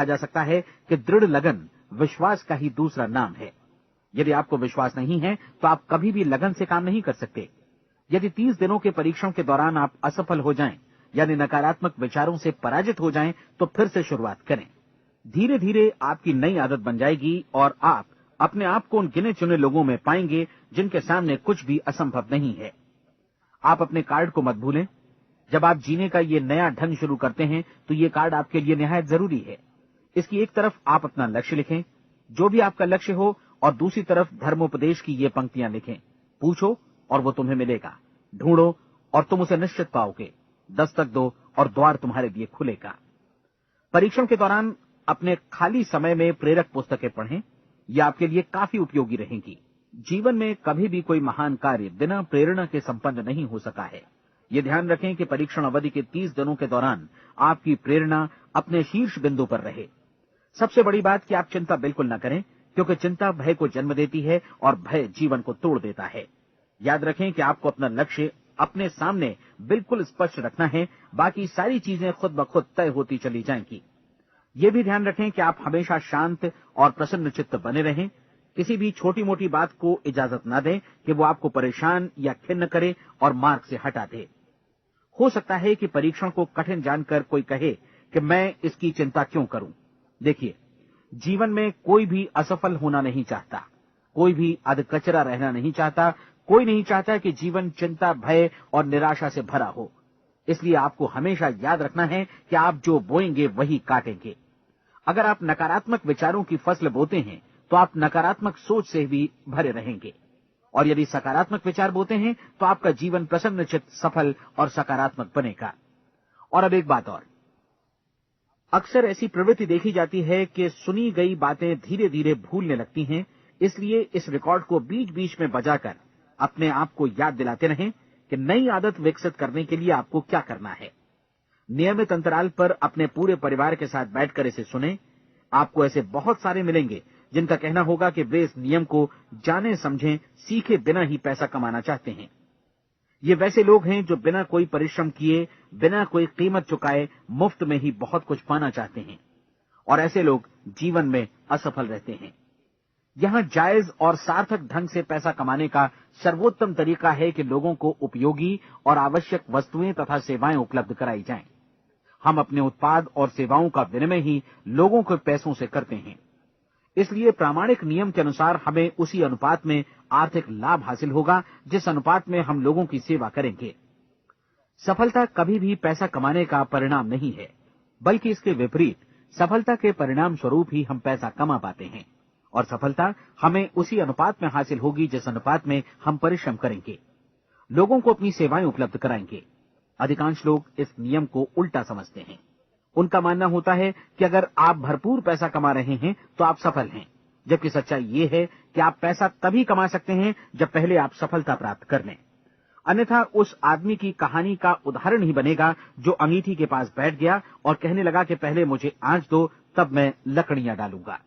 कहा जा सकता है कि दृढ़ लगन विश्वास का ही दूसरा नाम है। यदि आपको विश्वास नहीं है तो आप कभी भी लगन से काम नहीं कर सकते। यदि 30 दिनों के परीक्षण के दौरान आप असफल हो जाएं, यानी नकारात्मक विचारों से पराजित हो जाएं, तो फिर से शुरुआत करें। धीरे धीरे आपकी नई आदत बन जाएगी और आप अपने आप को उन गिने चुने लोगों में पाएंगे जिनके सामने कुछ भी असंभव नहीं है। आप अपने कार्ड को मत भूलें। जब आप जीने का ये नया ढंग शुरू करते हैं तो ये कार्ड आपके लिए निहायत जरूरी है। इसकी एक तरफ आप अपना लक्ष्य लिखें, जो भी आपका लक्ष्य हो, और दूसरी तरफ धर्मोपदेश की ये पंक्तियां लिखें। पूछो और वो तुम्हें मिलेगा, ढूंढो और तुम उसे निश्चित पाओगे, दस्तक दो और द्वार तुम्हारे लिए खुलेगा। परीक्षण के दौरान अपने खाली समय में प्रेरक पुस्तकें पढ़ें, यह आपके लिए काफी उपयोगी रहेंगी। जीवन में कभी भी कोई महान कार्य बिना प्रेरणा के संपन्न नहीं हो सका है। ये ध्यान रखें कि परीक्षण अवधि के 30 दिनों के दौरान आपकी प्रेरणा अपने शीर्ष बिंदु पर रहे। सबसे बड़ी बात कि आप चिंता बिल्कुल न करें, क्योंकि चिंता भय को जन्म देती है और भय जीवन को तोड़ देता है। याद रखें कि आपको अपना लक्ष्य अपने सामने बिल्कुल स्पष्ट रखना है, बाकी सारी चीजें खुद ब खुद तय होती चली जाएंगी। ये भी ध्यान रखें कि आप हमेशा शांत और प्रसन्न चित्त बने रहें। किसी भी छोटी मोटी बात को इजाजत न दें कि वो आपको परेशान या खिन्न करे और मार्ग से हटा दे। हो सकता है कि परीक्षण को कठिन जानकर कोई कहे कि मैं इसकी चिंता क्यों करूं। देखिए, जीवन में कोई भी असफल होना नहीं चाहता, कोई भी अधकचरा रहना नहीं चाहता, कोई नहीं चाहता कि जीवन चिंता, भय और निराशा से भरा हो। इसलिए आपको हमेशा याद रखना है कि आप जो बोएंगे वही काटेंगे। अगर आप नकारात्मक विचारों की फसल बोते हैं तो आप नकारात्मक सोच से भी भरे रहेंगे, और यदि सकारात्मक विचार बोते हैं तो आपका जीवन प्रसन्नचित्त, सफल और सकारात्मक बनेगा। और अब एक बात और, अक्सर ऐसी प्रवृत्ति देखी जाती है कि सुनी गई बातें धीरे धीरे भूलने लगती हैं। इसलिए इस रिकॉर्ड को बीच बीच में बजाकर अपने आप को याद दिलाते रहें कि नई आदत विकसित करने के लिए आपको क्या करना है। नियमित अंतराल पर अपने पूरे परिवार के साथ बैठकर इसे सुनें। आपको ऐसे बहुत सारे मिलेंगे जिनका कहना होगा कि वे इस नियम को जाने समझें सीखे बिना ही पैसा कमाना चाहते हैं। ये वैसे लोग हैं जो बिना कोई परिश्रम किए, बिना कोई कीमत चुकाए मुफ्त में ही बहुत कुछ पाना चाहते हैं, और ऐसे लोग जीवन में असफल रहते हैं। यहां जायज और सार्थक ढंग से पैसा कमाने का सर्वोत्तम तरीका है कि लोगों को उपयोगी और आवश्यक वस्तुएं तथा सेवाएं उपलब्ध कराई जाएं। हम अपने उत्पाद और सेवाओं का विनिमय ही लोगों के पैसों से करते हैं। इसलिए प्रामाणिक नियम के अनुसार हमें उसी अनुपात में आर्थिक लाभ हासिल होगा जिस अनुपात में हम लोगों की सेवा करेंगे। सफलता कभी भी पैसा कमाने का परिणाम नहीं है, बल्कि इसके विपरीत सफलता के परिणाम स्वरूप ही हम पैसा कमा पाते हैं, और सफलता हमें उसी अनुपात में हासिल होगी जिस अनुपात में हम परिश्रम करेंगे, लोगों को अपनी सेवाएं उपलब्ध कराएंगे। अधिकांश लोग इस नियम को उल्टा समझते हैं। उनका मानना होता है कि अगर आप भरपूर पैसा कमा रहे हैं तो आप सफल हैं, जबकि सच्चाई ये है कि आप पैसा तभी कमा सकते हैं जब पहले आप सफलता प्राप्त कर लें। अन्यथा उस आदमी की कहानी का उदाहरण ही बनेगा जो अंगीठी के पास बैठ गया और कहने लगा कि पहले मुझे आंच दो, तब मैं लकड़ियां डालूंगा।